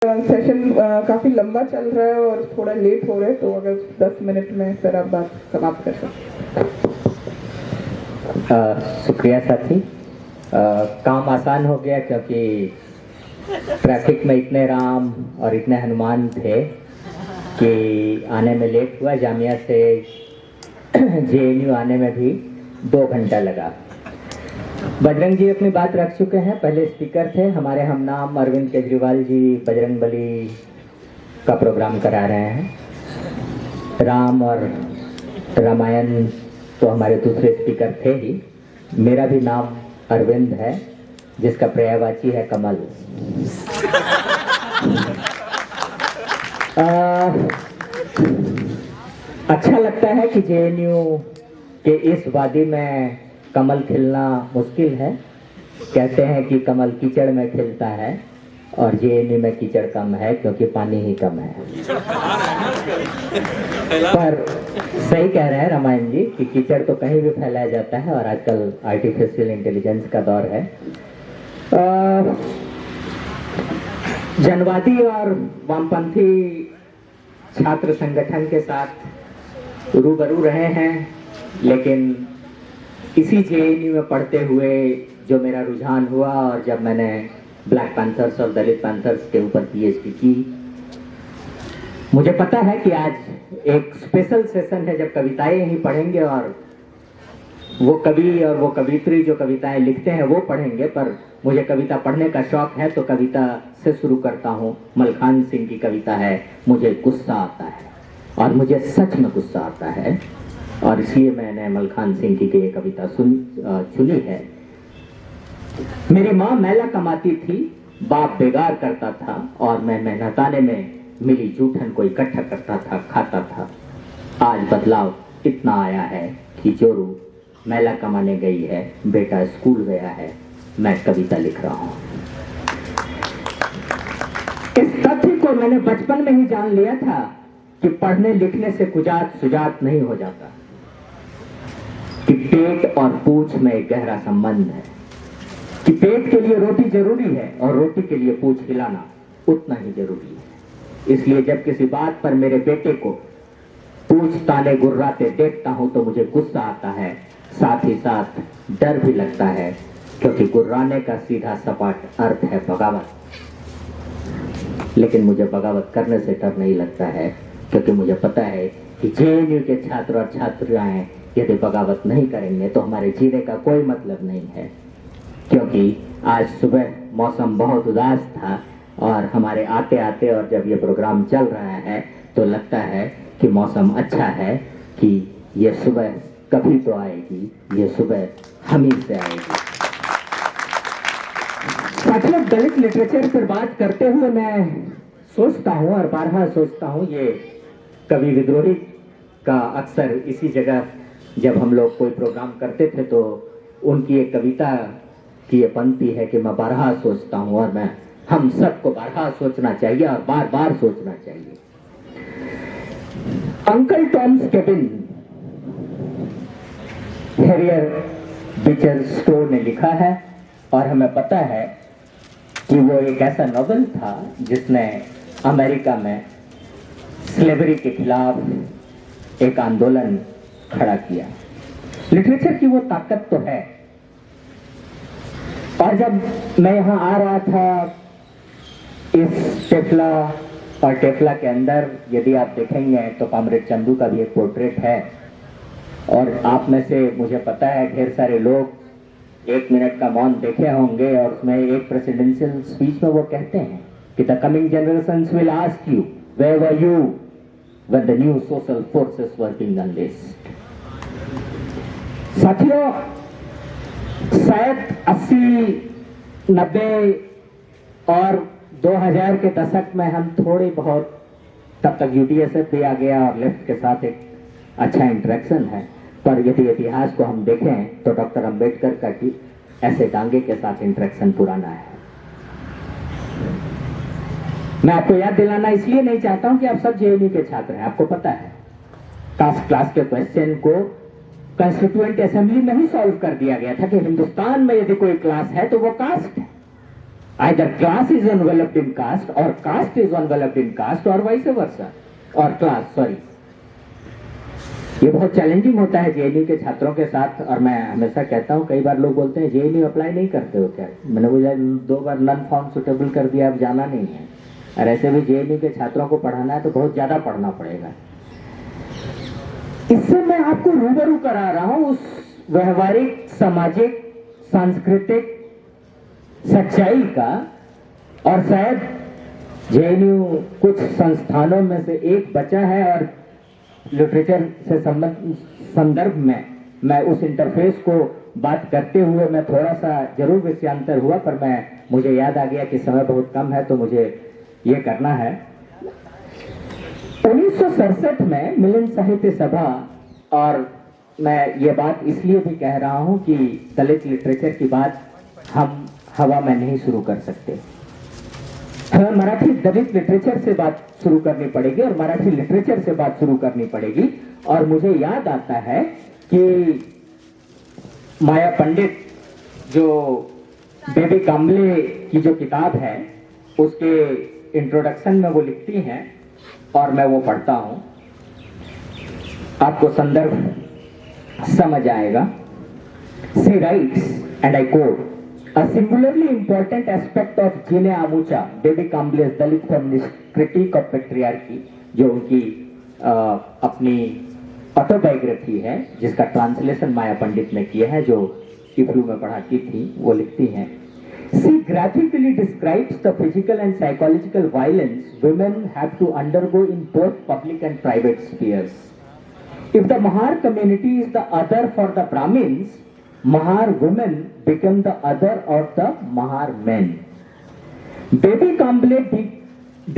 Session काफी लंबा चल रहा है और थोड़ा लेट हो रहा है, तो अगर 10 मिनट में सर आप बात समाप्त कर सकते। शुक्रिया साथी। काम आसान हो गया क्योंकि ट्रैफिक में इतने राम और इतने हनुमान थे कि आने में लेट हुआ। जामिया से जेएनयू आने में भी 2 घंटा लगा। बजरंग जी अपनी बात रख चुके हैं, पहले स्पीकर थे हमारे हम नाम अरविंद केजरीवाल जी बजरंगबली का प्रोग्राम करा रहे हैं। राम और रामायण तो हमारे दूसरे स्पीकर थे ही। मेरा भी नाम अरविंद है जिसका पर्यायवाची है कमल। अच्छा लगता है कि जेएनयू के इस वादी में कमल खिलना मुश्किल है। कहते हैं कि कमल कीचड़ में खिलता है और जेएनयू में कीचड़ कम है क्योंकि पानी ही कम है। पर सही कह रहे हैं रामायण जी कि कीचड़ तो कहीं भी फैलाया जाता है और आजकल आर्टिफिशियल इंटेलिजेंस का दौर है। जनवादी और वामपंथी छात्र संगठन के साथ रूबरू रहे हैं, लेकिन इसी जेएनयू में पढ़ते हुए जो मेरा रुझान हुआ और जब मैंने ब्लैक पैंथर्स और दलित पैंथर्स के ऊपर पीएचडी की, मुझे पता है कि आज एक स्पेशल सेशन है जब कविताएं ही पढ़ेंगे और वो कवि और वो कवित्री जो कविताएं लिखते हैं वो पढ़ेंगे। पर मुझे कविता पढ़ने का शौक है तो कविता से शुरू करता हूँ। मलखान सिंह की कविता है मुझे गुस्सा आता है, और मुझे सच में गुस्सा आता है और इसलिए मैंने मलखान सिंह की ये कविता चुनी है। मेरी माँ मैला कमाती थी, बाप बेगार करता था और मैं मेहनताने में मिली जूठन को इकट्ठा करता था, खाता था। आज बदलाव इतना आया है कि जोरू मैला कमाने गई है, बेटा स्कूल गया है, मैं कविता लिख रहा हूँ। इस तथ्य को मैंने बचपन में ही जान लिया था कि पढ़ने लिखने से कुजात सुजात नहीं हो जाता, कि पेट और पूछ में एक गहरा संबंध है, कि पेट के लिए रोटी जरूरी है और रोटी के लिए पूछ हिलाना उतना ही जरूरी है। इसलिए जब किसी बात पर मेरे बेटे को पूछ ताने गुर्राते देखता हूं तो मुझे गुस्सा आता है, साथ ही साथ डर भी लगता है, क्योंकि गुर्राने का सीधा सपाट अर्थ है बगावत। लेकिन मुझे बगावत करने से डर नहीं लगता है, क्योंकि मुझे पता है कि जेएनयू के छात्र और छात्राएं यदि बगावत नहीं करेंगे तो हमारे जीने का कोई मतलब नहीं है। क्योंकि आज सुबह मौसम बहुत उदास था और हमारे आते आते और जब ये प्रोग्राम चल रहा है तो लगता है कि मौसम अच्छा है, कि ये सुबह कभी तो आएगी, ये सुबह हम ही से आएगी। साथियों, दलित लिटरेचर पर बात करते हुए मैं सोचता हूँ और बारहा सोचता हूँ, ये कवि विद्रोही का अक्सर इसी जगह जब हम लोग कोई प्रोग्राम करते थे तो उनकी एक कविता की ये पंक्ति है कि मैं बारहा सोचता हूँ, और मैं हम सबको बारहा सोचना चाहिए और बार बार सोचना चाहिए। Uncle Tom's cabin Harrier Beecher store ने लिखा है और हमें पता है कि वो एक ऐसा नॉवेल था जिसने अमेरिका में स्लेवरी के खिलाफ एक आंदोलन खड़ा किया। लिटरेचर की वो ताकत तो है। और जब मैं यहाँ आ रहा था इस टेफला और टेफला के अंदर यदि आप देखेंगे तो कॉमरेड चंदू का भी एक पोर्ट्रेट है, और आप में से मुझे पता है ढेर सारे लोग 1 मिनट का मौन देखे होंगे और उसमें एक प्रेसिडेंशियल स्पीच में वो कहते हैं कि the coming generations will ask you where were you when the new social forces were being unleashed. साथियों, शायद 80, 90 और 2000 के दशक में हम थोड़ी बहुत, तब तक यूडीएसएफ भी आ गया और लेफ्ट के साथ एक अच्छा इंटरेक्शन है, पर यदि इतिहास को हम देखें तो डॉक्टर अंबेडकर का की ऐसे डांगे के साथ इंटरेक्शन पुराना है। मैं आपको याद दिलाना इसलिए नहीं चाहता हूं कि आप सब जेएनयू के छात्र हैं। आपको पता है कास्ट क्लास के क्वेश्चन को कॉन्स्टिट्यूएंट असेंबली में ही सॉल्व कर दिया गया था कि हिंदुस्तान में यदि कोई क्लास है तो वो कास्ट है। Either class is enveloped in caste or caste is enveloped in caste or vice versa और class sorry। ये बहुत चैलेंजिंग होता है जेएनयू के छात्रों के साथ। और मैं हमेशा कहता हूँ, कई बार लोग बोलते हैं जेएनयू अप्लाई नहीं करते हो क्या? मैंने बोला 2 बार नन फॉर्म सुटेबल कर दिया, अब जाना नहीं है। और ऐसे भी जेएनयू के छात्रों को पढ़ाना है तो बहुत ज्यादा पढ़ना पड़ेगा। इससे मैं आपको रूबरू करा रहा हूं उस व्यवहारिक, सामाजिक, सांस्कृतिक सच्चाई का। और शायद जेएनयू कुछ संस्थानों में से एक बचा है और लिटरेचर से संदर्भ में मैं उस इंटरफेस को बात करते हुए मैं थोड़ा सा जरूर विषयांतर हुआ, पर मुझे याद आ गया कि समय बहुत कम है तो मुझे ये करना है। 1967 में मिलन साहित्य सभा, और मैं ये बात इसलिए भी कह रहा हूं कि दलित लिटरेचर की बात हम हवा में नहीं शुरू कर सकते। हमें मराठी दलित लिटरेचर से बात शुरू करनी पड़ेगी और मराठी लिटरेचर से बात शुरू करनी पड़ेगी। और मुझे याद आता है कि माया पंडित जो बेबी काम्बले की जो किताब है उसके इंट्रोडक्शन में वो लिखती हैं और मैं वो पढ़ता हूं, आपको संदर्भ समझ आएगा। She writes, and I quote, "A singularly important aspect of Jine Amucha, Baby Kamble's Dalit feminist critique of patriarchy", जो उनकी अपनी ऑटोबायोग्राफी है जिसका ट्रांसलेशन माया पंडित ने किया है, जो इफ्लू में पढ़ाती थी, वो लिखती हैं, "She graphically describes the physical and psychological violence women have to undergo in both public and private spheres. If the Mahar community is the other for the Brahmins, Mahar women become the other of the Mahar men." Baby Kamble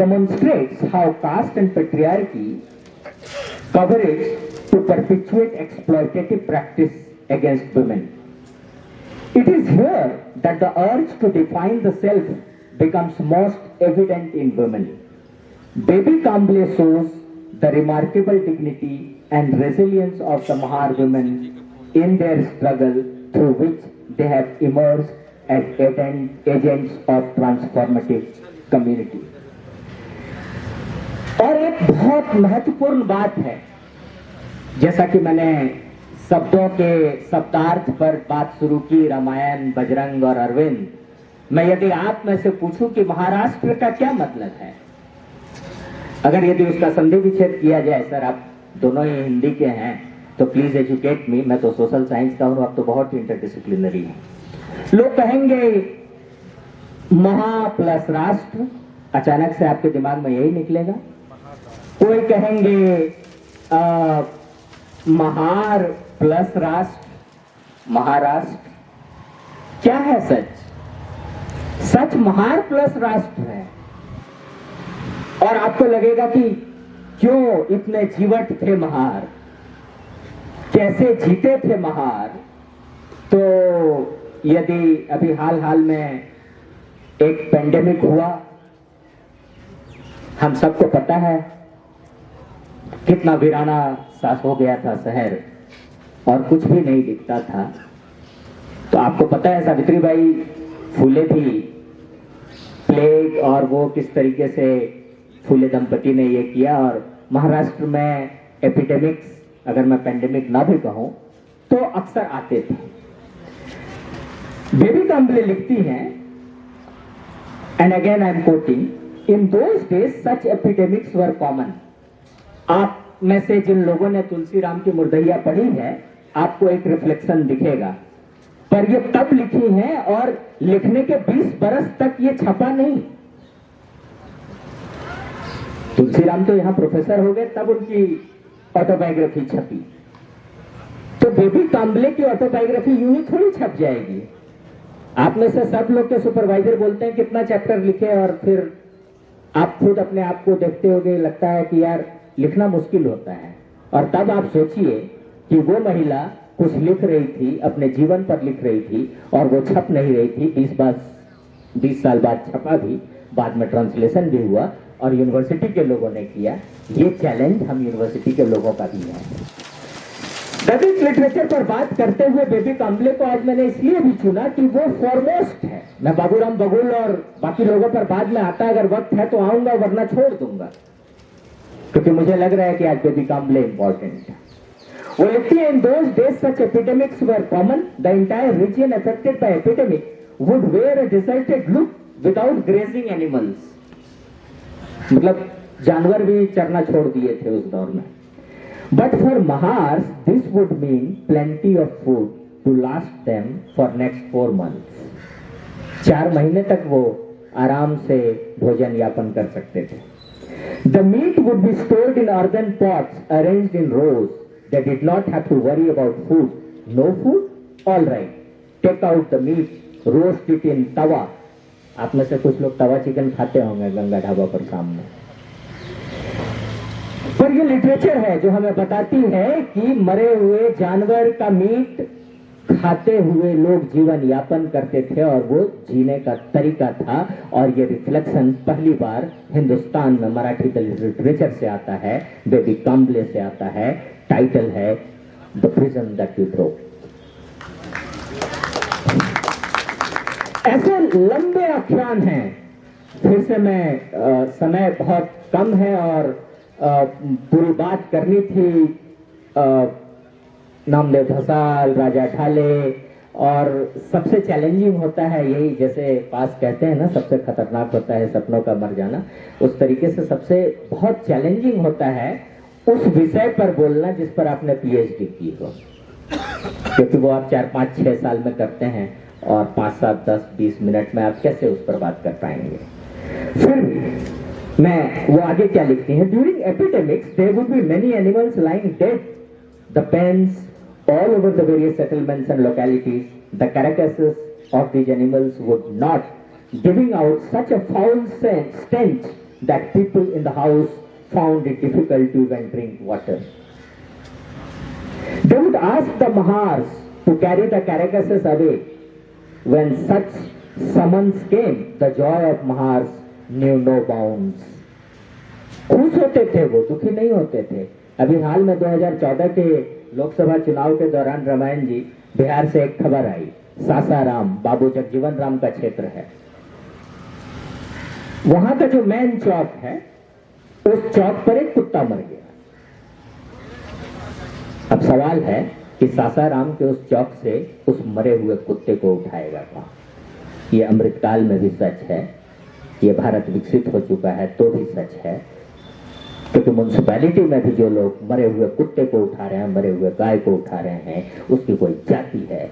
demonstrates how caste and patriarchy coverage to perpetuate exploitative practice against women. It is here that the urge to define the self becomes most evident in women. Baby Kamble shows the remarkable dignity and resilience of the Mahar women in their struggle through which they have emerged as agents of transformative community. और एक बहुत महत्वपूर्ण बात है, जैसा कि मैंने शब्दों के शब्दार्थ पर बात शुरू की, रामायण, बजरंग और अरविंद, मैं यदि आप में से पूछूं कि महाराष्ट्र का क्या मतलब है, अगर यदि उसका संधि विच्छेद किया जाए, सर आप दोनों ही हिंदी के हैं तो प्लीज एजुकेट मी, मैं तो सोशल साइंस का हूं, आप तो बहुत ही इंटरडिसिप्लिनरी हैं। लोग कहेंगे महा प्लस राष्ट्र, अचानक से आपके दिमाग में यही निकलेगा। कोई कहेंगे महार प्लस राष्ट्र, महाराष्ट्र। क्या है सच? सच महार प्लस राष्ट्र है। और आपको लगेगा कि क्यों इतने जीवट थे महार, कैसे जीते थे महार। तो यदि अभी हाल में एक पेंडेमिक हुआ, हम सबको पता है कितना वीराना सा हो गया था शहर और कुछ भी नहीं दिखता था। तो आपको पता है सावित्रीबाई फूले भी प्लेग और वो किस तरीके से फूले दंपति ने ये किया। और महाराष्ट्र में एपिडेमिक्स, अगर मैं पेंडेमिक ना भी कहूं, तो अक्सर आते थे। बेबी काम्बले लिखती हैं, and again I am quoting, "in those days such epidemics were common." आप में से जिन लोगों ने तुलसीराम की मुर्दैया पढ़ी है, आपको एक रिफ्लेक्शन दिखेगा, पर ये तब लिखी है और लिखने के 20 बरस तक ये छपा नहीं। तुलसीराम तो यहां प्रोफेसर हो गए, तब उनकी ऑटोबायोग्राफी छपी। तो बेबी काम्बले की ऑटोबायोग्राफी यूं ही थोड़ी छप जाएगी। आप में से सब लोग के सुपरवाइजर बोलते हैं कितना चैप्टर लिखे, और फिर आप खुद अपने आप को देखते होगे, लगता है कि यार लिखना मुश्किल होता है। और तब आप सोचिए कि वो महिला कुछ लिख रही थी, अपने जीवन पर लिख रही थी, और वो छप नहीं रही थी। 20 साल बाद छपा भी, बाद में ट्रांसलेशन भी हुआ और यूनिवर्सिटी के लोगों ने किया। ये चैलेंज हम यूनिवर्सिटी के लोगों का भी है। दलित लिटरेचर पर बात करते हुए बेबी काम्बले को आज मैंने इसलिए भी चुना कि वो फॉरमोस्ट है। मैं बाबूराम बगुल और बाकी लोगों पर बाद में आता है, अगर वक्त है तो आऊंगा, वरना छोड़ दूंगा, क्योंकि मुझे लग रहा है कि आज बेबी काम्बले इंपॉर्टेंट है। वो लिखती है, in those days such epidemics were common, the entire region affected by epidemic would wear a deserted look without grazing animals. मतलब जानवर भी चरना छोड़ दिए थे उस दौर में। But for Mahars this would mean plenty of food to last them for next 4 months। 4 महीने तक वो आराम से भोजन यापन कर सकते थे। The meat would be stored in earthen pots arranged in rows. They did not have to worry about food. No food? All right. Take out the meat, roast it in tawa. आप में से कुछ लोग तवा chicken खाते होंगे गंगा ढाबा पर सामने। पर ये लिटरेचर है जो हमें बताती है कि मरे हुए जानवर का मीट खाते हुए लोग जीवन यापन करते थे और वो जीने का तरीका था। और ये रिफ्लेक्शन पहली बार हिंदुस्तान में मराठी दलित लिटरेचर से आता है, बेबी काम्बले से आता है। टाइटल है the prison that you throw. ऐसे लंबे आख्यान हैं। फिर से मैं समय बहुत कम है और पूरी बात करनी थी नामदेव धसाल, राजा ढाले, और सबसे चैलेंजिंग होता है यही, जैसे पास कहते हैं ना सबसे खतरनाक होता है सपनों का मर जाना, उस तरीके से सबसे बहुत चैलेंजिंग होता है उस विषय पर बोलना जिस पर आपने पीएचडी की हो, क्योंकि वो आप 4, 5, 6 साल में करते हैं और 5, 7, 10, 20 मिनट में आप कैसे उस पर बात कर पाएंगे। फिर मैं वो आगे क्या लिखती हैं, during epidemics there would be many animals lying dead, the pens all over the various settlements and localities. The carcasses of these animals would not, giving out such a foul stench that people in the house found it difficult to even drink water. They would ask the Mahars to carry the carcasses away. When such summons came, the joy of Mahars knew no bounds. खुश होते थे वो, दुखी नहीं होते थे। अभी हाल में 2014 के लोकसभा चुनाव के दौरान रामायण जी बिहार से एक खबर आई, सासाराम बाबू जगजीवन राम का क्षेत्र है, वहां का जो मेन चौक है उस चौक पर एक कुत्ता मर गया। अब सवाल है कि सासाराम के उस चौक से उस मरे हुए कुत्ते को उठाएगा कौन? ये अमृतकाल में भी सच है, ये भारत विकसित हो चुका है तो भी सच है, क्योंकि म्युनिसिपैलिटी में भी जो लोग मरे हुए कुत्ते को उठा रहे हैं, मरे हुए गाय को उठा रहे हैं, उसकी कोई जाति है,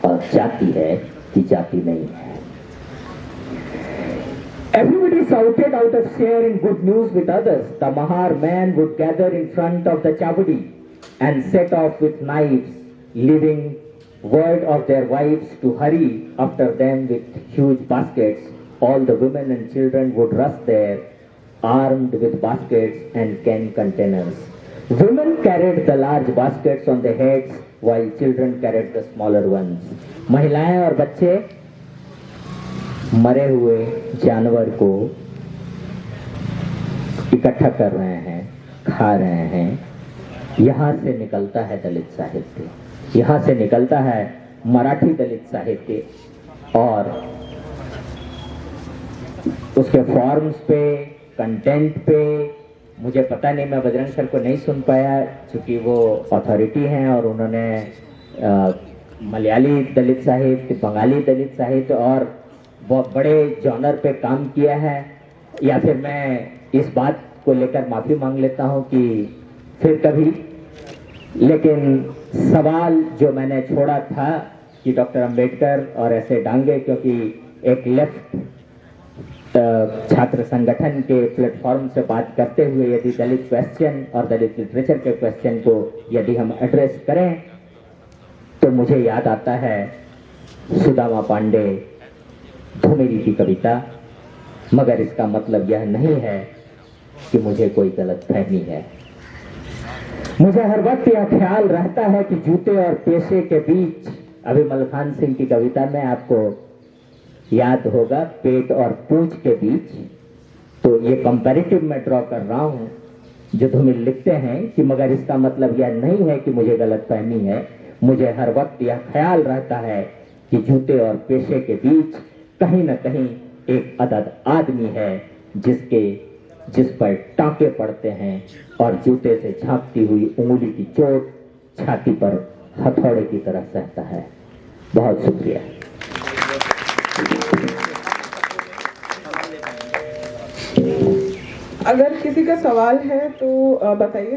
और जाति है कि जाति नहीं है। Everybody shouted out of sharing good news with others. The Mahar men would gather in front of the chavadi and set off with knives, leaving word of their wives to hurry after them with huge baskets. All the women and children would rush there, armed with baskets and can containers. Women carried the large baskets on their heads while children carried the smaller ones. महिलाएं और बच्चे मरे हुए जानवर को इकट्ठा कर रहे हैं, खा रहे हैं। यहां से निकलता है दलित साहित्य, यहां से निकलता है मराठी दलित साहित्य, और उसके फॉर्म्स पे, कंटेंट पे मुझे पता नहीं, मैं बजरंग सर को नहीं सुन पाया क्योंकि वो अथॉरिटी हैं और उन्होंने मलयाली दलित साहित्य, बंगाली दलित साहित्य और बहुत बड़े जॉनर पे काम किया है। या फिर मैं इस बात को लेकर माफी मांग लेता हूं कि फिर कभी, लेकिन सवाल जो मैंने छोड़ा था कि डॉक्टर अंबेडकर और ऐसे डांगे, क्योंकि एक लेफ्ट छात्र संगठन के प्लेटफॉर्म से बात करते हुए यदि दलित क्वेश्चन और दलित लिटरेचर के क्वेश्चन को यदि हम एड्रेस करें तो मुझे याद आता है सुदामा पांडे धुमेरी की कविता, मगर इसका मतलब यह नहीं है कि मुझे कोई गलत फहमी है। मुझे हर वक्त यह ख्याल रहता है कि जूते और पेशे के बीच, अभी मलखान सिंह की कविता में आपको याद होगा पेट और पूंछ के बीच, तो ये कंपैरेटिव में ड्रॉ कर रहा हूं जो धूमिल लिखते हैं कि मगर इसका मतलब यह नहीं है कि मुझे गलतफहमी है, मुझे हर वक्त यह ख्याल रहता है कि जूते और पेशे के बीच कहीं न कहीं एक अदद आदमी है जिस पर टांके पड़ते हैं और जूते से झांकती हुई उंगली की चोट छाती पर हथौड़े की तरह सहता है। बहुत शुक्रिया। अगर किसी का सवाल है तो बताइए।